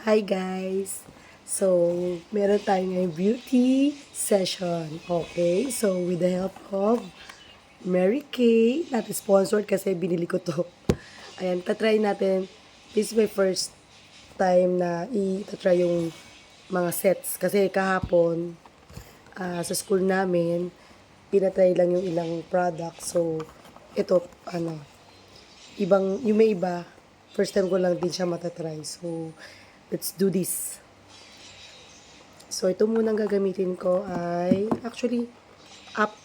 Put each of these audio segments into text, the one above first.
Hi guys! So, meron tayo ngayong beauty session. Okay? So, with the help of Mary Kay, not sponsored kasi binili ko to. Ayan, tatry natin. This is my first time na i-try yung mga sets. Kasi kahapon, sa school namin, pinatry lang yung ilang product. So, ito, yung may iba, first time ko lang din siya matatry. So, let's do this. So, ito munang gagamitin ko ay, actually,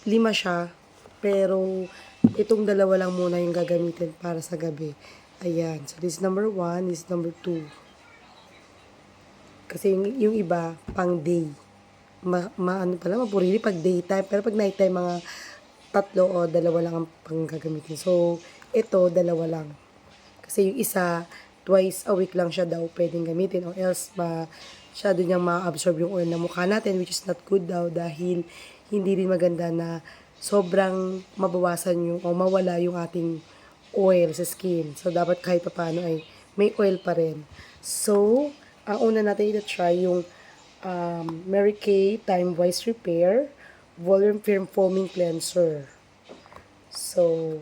lima siya. Pero, itong dalawa lang muna yung gagamitin para sa gabi. Ayan. So, this is number 1, this is number 2. Kasi yung iba, pang day. Ano pala, mapurili pag daytime. Pero pag nighttime, mga tatlo o dalawa lang ang pang gagamitin. So, ito, dalawa lang. Kasi yung isa, twice a week lang siya daw pwedeng gamitin or else masyado niyang ma-absorb yung oil na mukha natin, which is not good daw dahil hindi rin maganda na sobrang mabawasan yung o mawala yung ating oil sa skin. So, dapat kahit paano ay may oil pa rin. So, ang una natin ita-try yung Mary Kay Time Wise Repair Volume Firm Foaming Cleanser. So,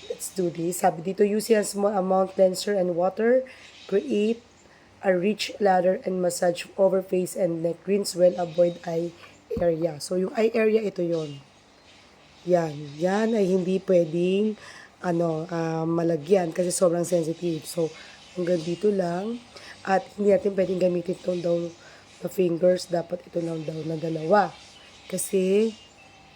let's do this. Sabi dito, using a small amount cleanser and water, create a rich lather and massage over face and neck. Rinse well, avoid eye area. So, yung eye area, ito yon. Yan. Yan ay hindi pwedeng malagyan kasi sobrang sensitive. So, hanggang dito lang. At hindi natin pwedeng gamitin itong daw na fingers. Dapat ito lang daw na dalawa. Kasi,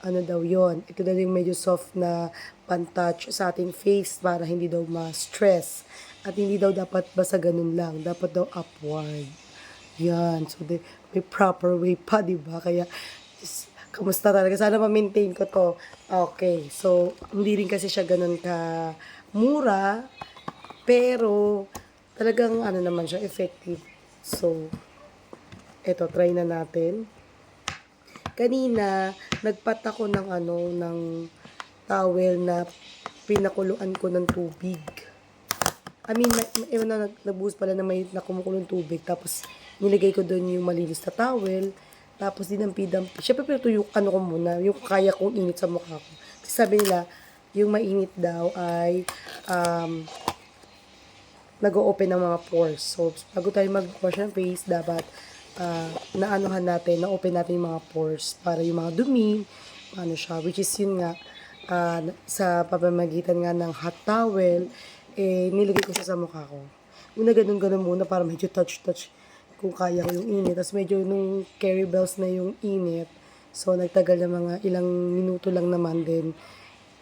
ano daw yon, ito daw yung medyo soft na pan-touch sa ating face para hindi daw ma-stress. At hindi daw dapat basta ganun lang. Dapat daw upward. Yan. So, may proper way pa, di ba? Kaya, kamusta talaga? Sana ma-maintain ko to. Okay. So, hindi rin kasi siya ganun ka mura. Pero, talagang ano naman siya, effective. So, eto, try na natin. Kanina, nagpat ako ng towel na pinakuluan ko ng tubig. I mean, nagbuhos pala na may nakumukulong tubig. Tapos, nilagay ko doon yung malinis na towel. Tapos, dinampi-dampi. Siyempre, pinatuyo ko muna. Yung kaya kong init sa mukha ko. Kasi sabi nila, yung mainit daw ay nag-o-open ng mga pores. So, bago tayo mag-wash ng face, dapat naanuhan natin, na-open natin yung mga pores para yung mga dumi, which is yun nga, sa pamamagitan nga ng hot towel, nilagay ko siya sa mukha ko. Una ganun-ganun muna para medyo touch-touch kung kaya ko yung init. Tapos medyo nung carry bells na yung init, so nagtagal na mga ilang minuto lang naman din,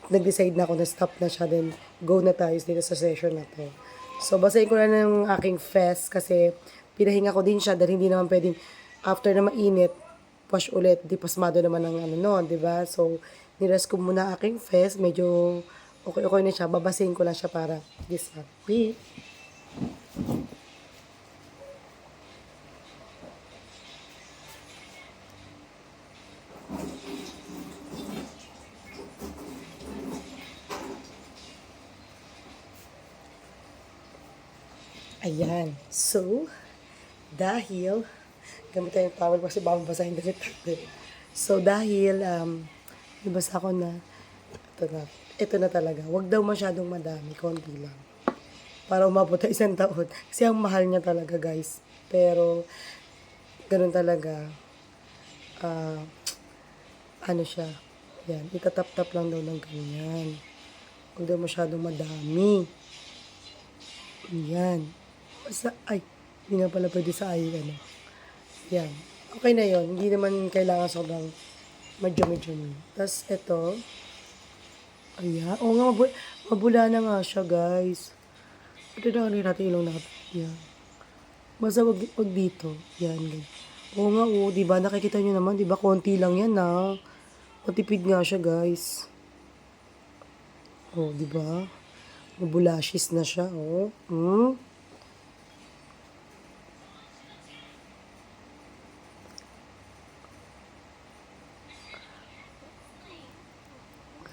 nag-decide na ako na stop na siya, then go na tayo dito sa session na to. So, basahin ko na ng aking fest kasi pinahinga ko din siya dahil hindi naman pwedeng after na mainit, wash ulit. Di pasmado naman ng di ba? So, nirest ko muna aking fest. Medyo okay na siya. Babasahin ko lang siya para this happy. Ayan. So, dahil, gamit tayo yung towel kasi baka mabasahin damit natin. So, dahil, nabasa ko na, ito na talaga. Huwag daw masyadong madami, konti lang. Para umabot sa 1 taon. Kasi ang mahal niya talaga, guys. Pero, ganun talaga. Ano siya. Yan, itatap-tap lang daw ng ganyan. Huwag daw masyadong madami. Yan. Basta, hindi nga pala pwede sa Yan. Okay na yon. Hindi naman kailangan sobrang medyo-medyo. Tapos, ito. Ayan. Oo nga, mabula na nga siya, guys. Ito na natin ilong natin. Yan. Basta wag dito. Yan, guys. Oo nga, diba? Nakikita nyo naman, diba? Konti lang yan, na. Matipid nga siya, guys. Diba? Mabulashis na siya,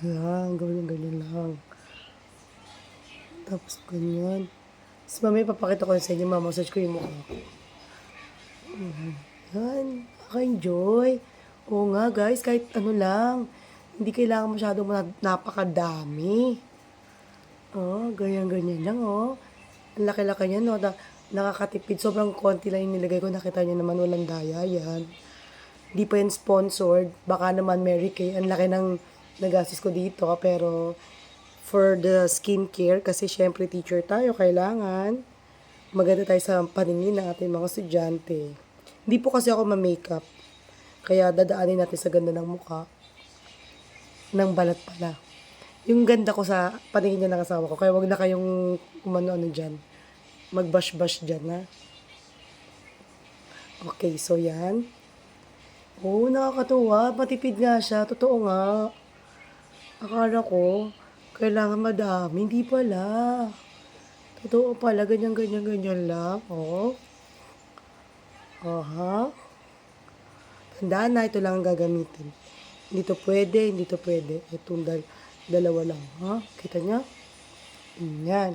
Ayan, ganyan lang. Tapos ganyan. So, mamaya papakita ko sa inyo, mamassage ko yung mukha ko. Yan, naka-enjoy. Oo nga guys, kahit ano lang, hindi kailangan masyadong napakadami. Oh, ganyan-ganyan lang oh. Ang laki-laki niya no, nakakatipid. Sobrang konti lang yung nilagay ko. Nakita niyo naman, walang daya yan. Di pa yan sponsored. Baka naman Mary Kay. Ang laki ng nagastos ko dito. Pero for the skincare, kasi syempre teacher tayo, kailangan maganda tayo sa paningin ng ating mga estudyante. Hindi po kasi ako ma-makeup. Kaya dadaanin natin sa ganda ng mukha. Ng balat pala. Yung ganda ko sa paningin niya ng asawa ko. Kaya wag na kayong kumano-ano dyan. Mag-bash-bash dyan, ha? Okay, so yan. Oo, nakakatuwa. Matipid nga siya. Totoo nga. Akala ko, kailangan madami. Hindi pala. Totoo pala. Ganyan lang. Oo. Aha. Tandaan na, ito lang ang gagamitin. Hindi to pwede, hindi to pwede. Itong dalawa lang. Ha? Kita niya? Yan.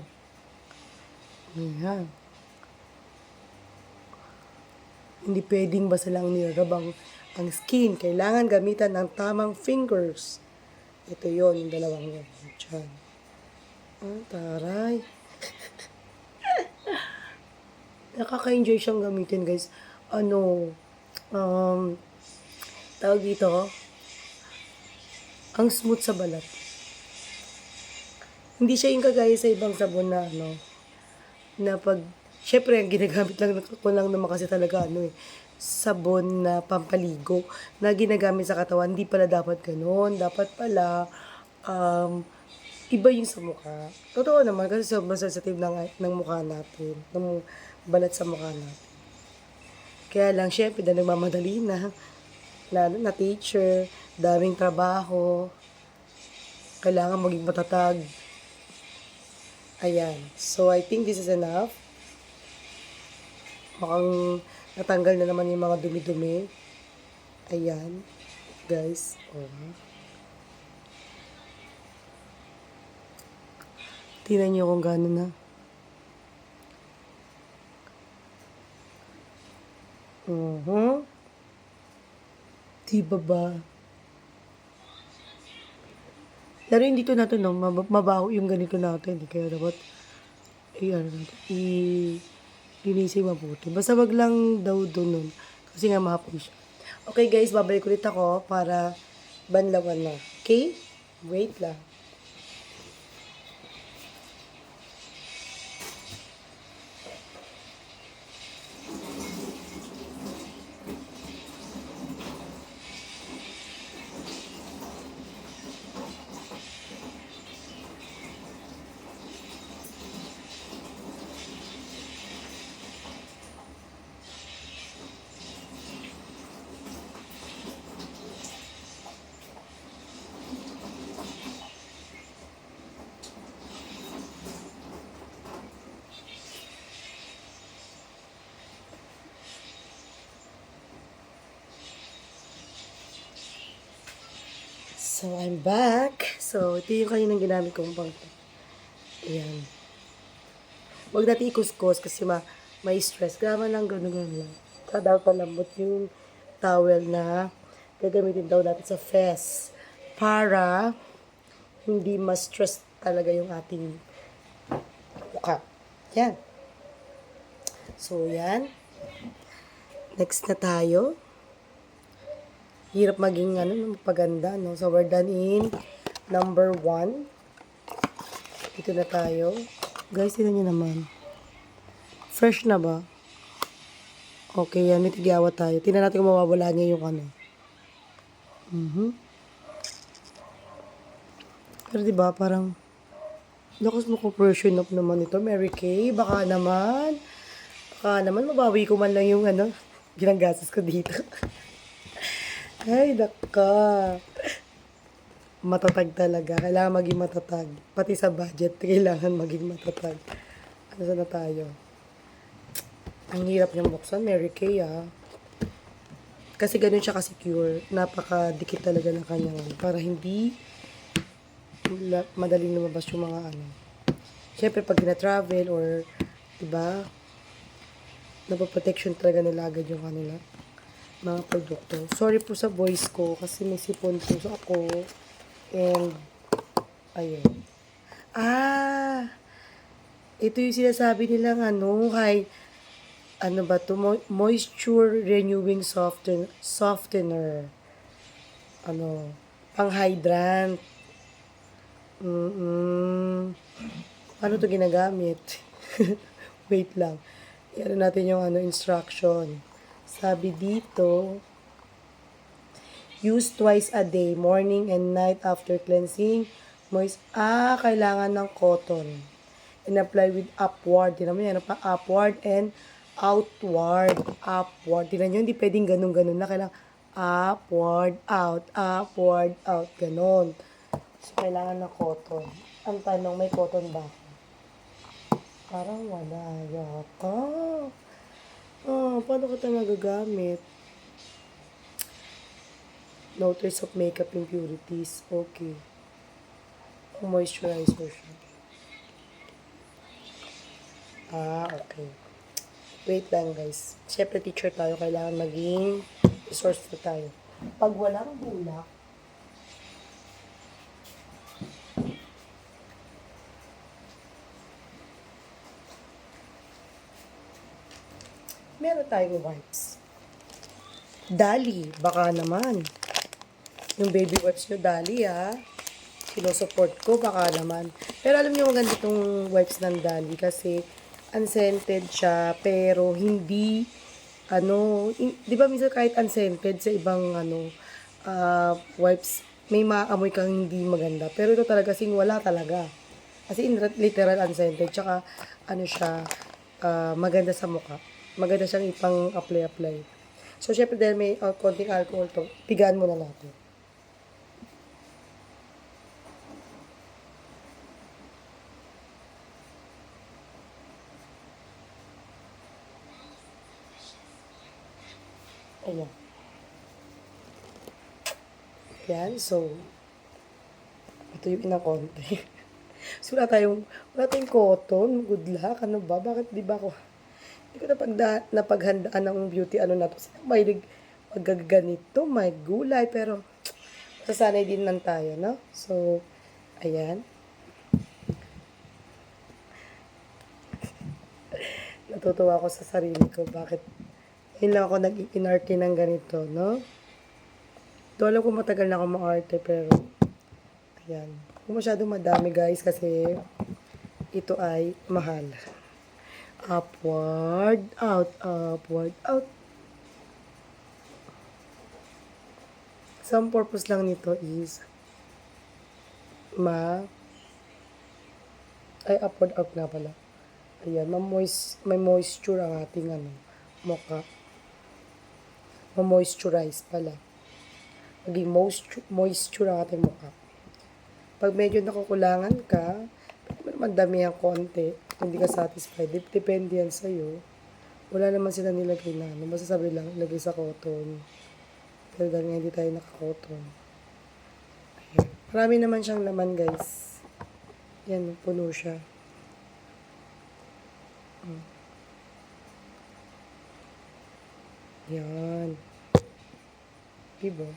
Yan. Hindi pwedeng basta lang nirarab ang skin. Kailangan gamitan ng tamang fingers. Ito yon yung dalawang yan. Diyan. Ah, taray. Nakaka-enjoy siyang gamitin, guys. Tawag dito, ang smooth sa balat. Hindi siya yung kagaya sa ibang sabon na, na pag, syempre, ang ginagamit lang ko lang naman kasi talaga, sabon na pampaligo na ginagamit sa katawan. Hindi pala dapat ganun. Dapat pala, iba yung sa mukha. Totoo naman, kasi sobrang sensitive ng mukha natin, ng balat sa mukha natin. Kaya lang, syempre, dahil nagmamadali na teacher, daming trabaho, kailangan maging matatag. Ayan. So, I think this is enough. Mukhang natanggal na naman yung mga dumi-dumi. Ayan. Guys. Oh. Tingnan nyo kung gano'n na. Diba ba? Lalo yung dito natin, mabaho yung ganito natin. Kaya dapat, linisin mabuti. Basta wag lang daw doon nun. Kasi nga mahapon siya. Okay guys, babalik ulit ako para banlawan na. Okay? Wait lang. So, I'm back. So, ito yung kaninang ginamit kong pang. Ayan. Huwag natin ikuskus kasi may stress. Gama lang, gano'n lang. Dapat palambot yung towel na gagamitin daw natin sa face para hindi ma-stress talaga yung ating mukha. Yan. So, yan. Next na tayo. Hirap maging magpaganda, no? So, we're done in number 1. Dito na tayo. Guys, tignan nyo naman. Fresh na ba? Okay, yan. May tigyawa tayo. Tignan natin kung mawawala niya yung Pero diba, parang lakas mo ko version up naman ito, Mary Kay. Baka naman mabawi ko man lang yung ginanggastos ko dito. Ay, naka. Matatag talaga. Kailangan maging matatag. Pati sa budget, kailangan maging matatag. Ano na tayo? Ang hirap niyang buksan, Mary Kay, Kasi ganun siya ka-secure. Napakadikit talaga ng kanyang para hindi madaling lumabas yung mga Siyempre, pag na-travel or Diba? Napaprotection talaga nila agad yung kanila mga produkto. Sorry po sa voice ko kasi may sipon po sa ako. And, ayun. Ito yung sinasabi nilang ano ba to? Moisture renewing softener. Pang hydrant. Paano to ginagamit? Wait lang. Iyan natin yung instruction. Sabi dito, use twice a day, morning and night after cleansing. Kailangan ng cotton. And apply with upward. Tingnan mo yan, upward and outward. Upward. Tingnan nyo, hindi pwedeng ganun-ganun na. Kailangan upward, out. Ganon. So, kailangan ng cotton. Ang tanong, may cotton ba? Parang wala yata. Paano ko ito magagamit? No trace of makeup impurities. Okay. Moisturizer siya. Okay. Wait lang guys. Siyempre teacher tayo. Kailangan maging resourceful tayo. Pag walang bulak, meron tayong wipes. Dali, baka naman. Yung baby wipes nyo, Dali sinusupport ko, baka naman. Pero alam nyo, maganda itong wipes ng Dali kasi unscented siya, pero hindi, di ba minsan kahit unscented sa ibang, wipes, may maamoy kang hindi maganda. Pero ito talaga, wala talaga. Kasi literal unscented, tsaka, siya, maganda sa mukha. Maganda siyang ipang-apply. So, syempre dahil may konting alcohol to, pigaan muna natin. Ayan. Yan, so, ito yung inakonte. So, wala tayong cotton. Good luck. Ano ba? Bakit di ba ako? Hindi ko napaghandaan ng beauty na to. Sino mahilig maggaganito, may gulay, pero sasanay din lang tayo, no? So, ayan. Natutuwa ako sa sarili ko. Bakit? Yun lang ako nag-inarte ng ganito, no? Ito alam ko matagal na ako ma-arte, pero ayan. Kung masyadong madami, guys, kasi ito ay mahal. Upward, out, upward, out. Some purpose lang nito is upward, out na pala. Ayan, may moisture ang ating mukha. Ma-moisturize pala. Maging moisture ang ating mukha. Pag medyo nakukulangan ka, pwede mo naman damihan konti. Hindi ka satisfied. Depende yan sa'yo. Wala naman sila nilagay na. Masasabi lang, ilagay sa cotton. Pero dahil hindi tayo naka-cotton. Ayan. Marami naman siyang laman, guys. Yan, puno siya. Yan. Diba?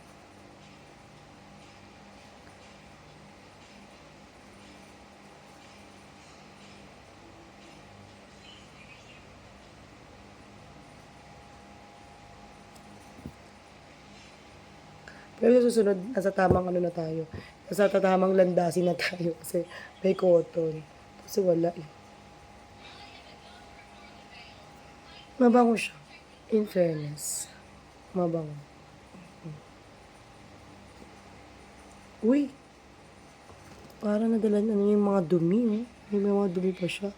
Pero sa susunod, nasa tamang na tayo. Nasa tamang landasin na tayo kasi may cotton. Kasi wala Mabango siya. In fairness. Mabango. Uy! Parang nadalan yung mga dumi, May mga dumi pa siya.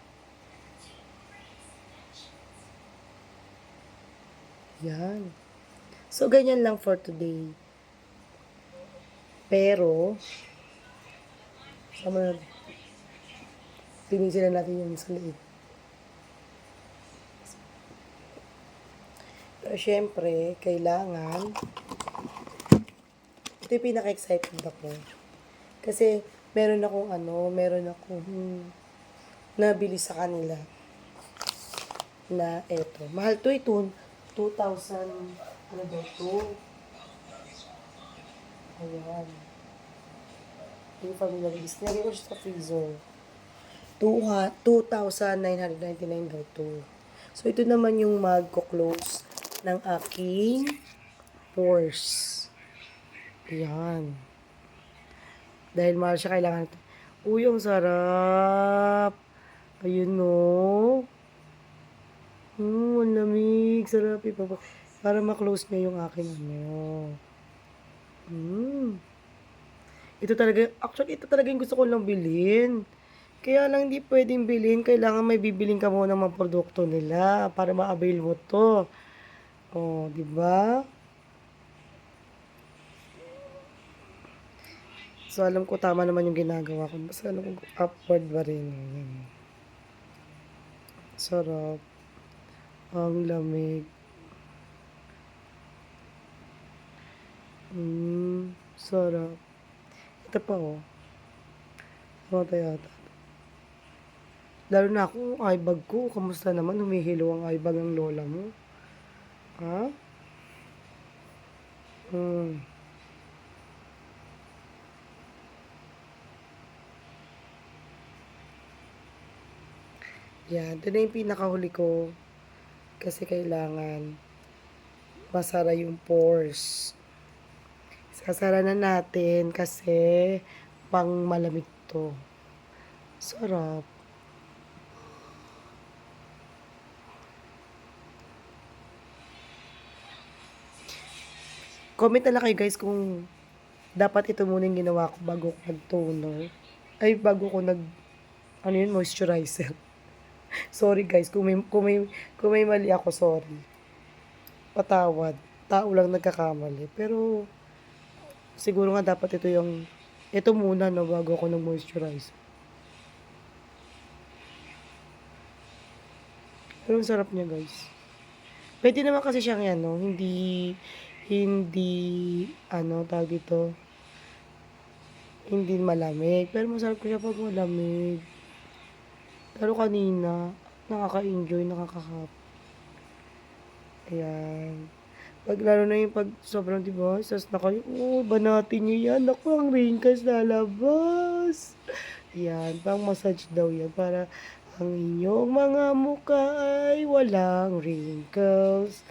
Yan. So, ganyan lang for today. Pero, sama na, linisin na natin yung sa liit. Pero, syempre, kailangan, ito yung pinaka-excited ako. Kasi, meron akong nabili sa kanila. na eto. Mahal to ito. 2,000, ano daw to? Ayan. Yung familiar list. Nilagay ko siya sa freezer. 2,999 daw to. So, ito naman yung magko-close ng aking pores. Ayan. Dahil mahal siya, kailangan ito. Uy, ang sarap. Ayun, no. Ang lamig. Sarap. Para ma-close niya yung aking ano. Ito talaga, actually, ito talaga yung gusto ko lang bilhin. Kaya lang hindi pwedeng bilhin. Kailangan may bibilin ka muna ng mga produkto nila para ma-avail mo to. Oh, di ba? So, alam ko tama naman yung ginagawa ko. Basta alam ko upward ba rin. Ayan. Sarap. Ang lamig. Sarap. Ito pa oh. Ano yata? Lalo na ako, eye bag ko. Kamusta naman? Humihilo ang eye bag ng lola mo. Ha? Yan. Ito na yung pinakahuli ko. Kasi kailangan masara yung pores. Sasara na natin kasi pang malamig to. Sarap. Comment na lang kayo guys kung dapat ito muna yung ginawa ko bago ko mag-toner. Ay, bago ko ano yun, moisturizer. Sorry guys, kung may mali ako, sorry. Patawad. Tao lang nagkakamali. Pero, siguro nga dapat ito muna no, bago ako nag-moisturize. Pero ang sarap niya guys. Pwede naman kasi siyang yan, no? Tawag ito, hindi malamig. Pero masarap ko siya pag malamig. Pero kanina, nakaka-enjoy, nakaka-happy. Ayan. Lalo na yung pag sobrang diba, sas na kayo, banatin nyo yan. Naku, ang wrinkles lalabas. Yan, pang massage daw yan para ang inyong mga mukha ay walang wrinkles.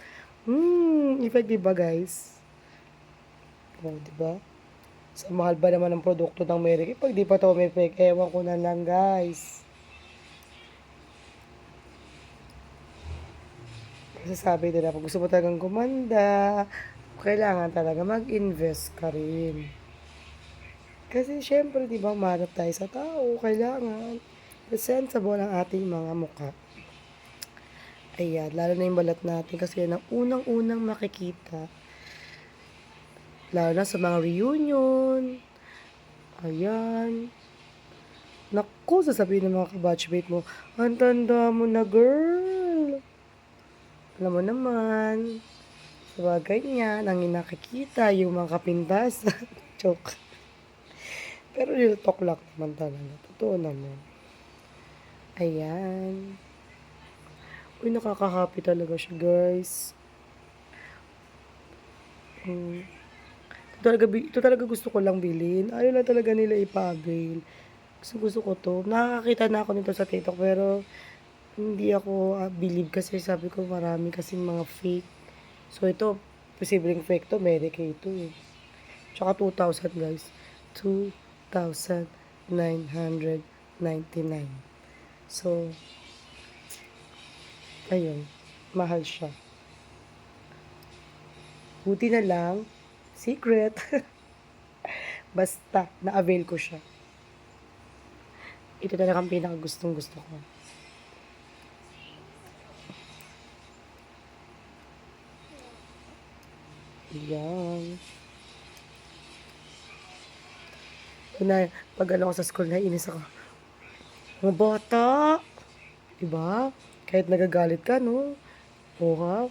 Effective ba guys? Diba? Sa mahal ba naman ang produkto ng Mary Kay? Pag di pa ito may fake, ewan ko na lang guys. Kasi sabi nila, pag gusto mo talagang gumanda, kailangan talaga mag-invest ka rin. Kasi syempre, di ba, mahanap tayo sa tao, kailangan presentable ang ating mga mukha. Ayan, lalo na yung balat natin kasi yan ang unang-unang makikita. Lalo na sa mga reunion. Ayan. Naku, sasabihin ng mga kabatchmate mo, ang tanda mo na girl. Alam mo naman, sa bagay niya, nang nakikita yung mga kapintas. Joke. Pero real talk lang naman talaga. Totoo naman. Ayan. Uy, nakaka-happy talaga siya, guys. Ito talaga gusto ko lang bilhin. Ayaw lang talaga nila ipa-avail. Gusto ko to. Nakakakita na ako nito sa TikTok, pero hindi ako believe kasi sabi ko marami kasing mga fake. So, ito, posibleng fake to. Mary Kay to eh. Tsaka 2,000 guys. 2,999. So, ayun, mahal siya. Buti na lang, secret. Basta, na-avail ko siya. Ito talaga ang pinakagustong gusto ko. Yan. Pag ano ko sa school, naiinis ako. Mga bata! Diba? Kahit nagagalit ka, no? O ha?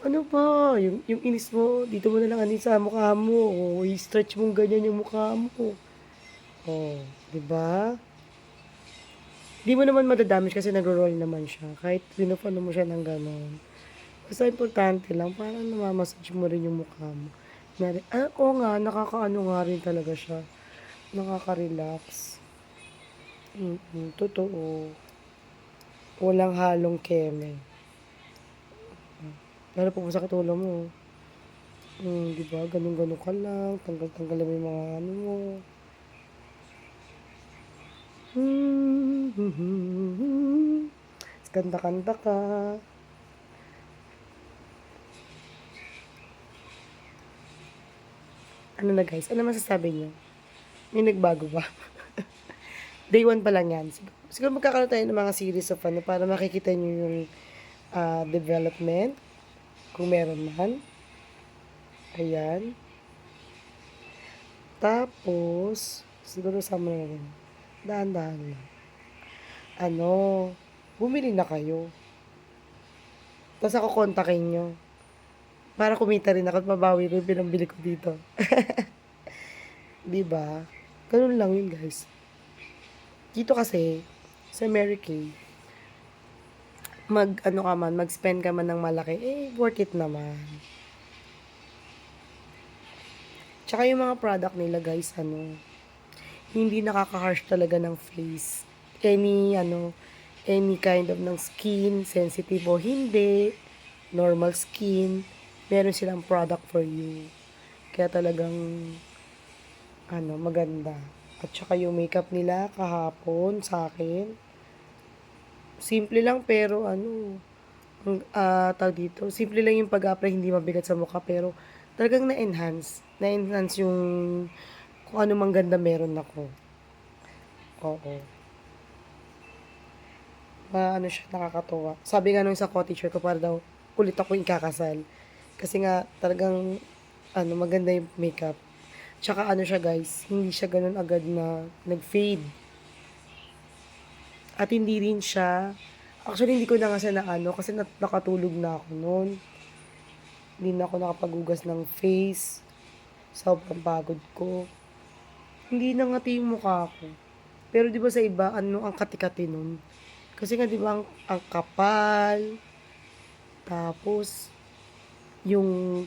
Ano ba? Yung inis mo, dito mo na lang anin sa mukha mo. O, i-stretch mong ganyan yung mukha mo. O, diba? Hindi mo naman madadamage kasi nagro-roll naman siya. Kahit pinupano mo siya ng gano'n. Basta importante lang, parang namamassage mo rin yung mukha mo. Oo nga, nakakaano nga rin talaga siya. Nakaka-relax. Totoo. Walang halong keme. Lalo pag masakit ulo mo. Di ba? Ganun-ganun ka lang. Tanggal-tanggal mo yung mga ano mo. Kanta-kanta ka. Ano na guys? Ano masasabi niyo? May nagbago ba? Day 1 pa lang yan. Siguro magkakaroon tayo ng mga series of ano para makikita niyo yung development. Kung meron man. Ayan. Tapos, siguro sama na rin. Dahan-dahan lang. Ano, bumili na kayo. Tapos ako kontakin nyo. Para kumita rin ako at mabawi rin pinambili ko dito. Diba? Ganun lang yun guys. Dito kasi, sa Mary Kay, mag-spend ka man ng malaki, worth it naman. Tsaka yung mga product nila guys, hindi nakaka-harsh talaga ng face. Any kind of ng skin, sensitive o hindi, normal skin, meron silang product for you. Kaya talagang, maganda. At saka yung makeup nila kahapon sa akin, simple lang pero tawag dito, simple lang yung pag-apply, hindi mabigat sa mukha pero talagang na-enhance yung kung ano mang ganda meron ako. Oo. Siya, nakakatuwa. Sabi nga nung sa co-teacher ko, para daw ulit ako ikakasal. Kasi nga, talagang, maganda yung makeup. Tsaka siya guys, hindi siya ganun agad na nag-fade. At hindi rin siya, actually hindi ko na nga siya kasi nakatulog na ako noon. Hindi na ako nakapagugas ng face. Sobrang pagod ko. Hindi nangati yung mukha ko. Pero 'di ba sa iba, ang kati-kati nun? Kasi nga 'di ba ang kapal, tapos yung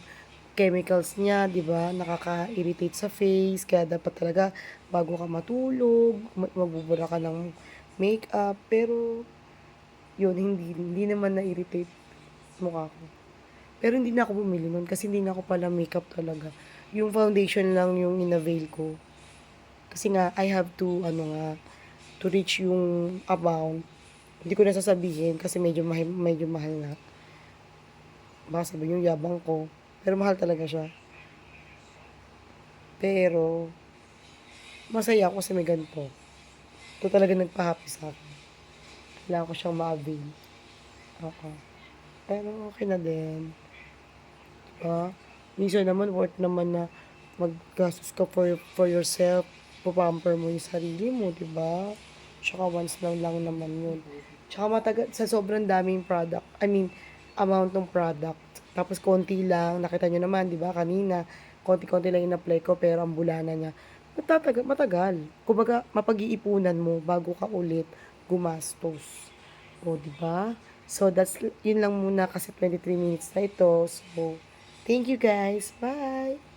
chemicals niya, 'di ba, nakaka-irritate sa face, kaya dapat talaga bago ka matulog, magbubura ka ng makeup, pero yun hindi naman na-irritate mukha ko. Pero hindi na ako bumili nun kasi hindi na ako pala makeup talaga. Yung foundation lang yung inavail ko. Kasi nga, I have to, to reach yung amount. Hindi ko na sasabihin kasi medyo mahal na. Baka sabihin yung yabang ko. Pero mahal talaga siya. Pero, masaya ako kasi may ganito. Ito talaga nagpa-happy sa akin. Kailangan ko siyang ma-avail. Oo. Pero okay na din. Diba? Minsan naman, worth naman na maggastos ka for yourself. Pupamper mo yung sarili mo, diba? Tsaka once lang naman yun. Tsaka matagal, sa sobrang daming product, amount ng product. Tapos konti lang, nakita nyo naman, diba? Kanina, konti-konti lang in-apply ko, pero ang bulana niya, matagal. Kumbaga, mapag-iipunan mo bago ka ulit gumastos. O, diba? So, yun lang muna kasi 23 minutes na ito. So, thank you guys. Bye!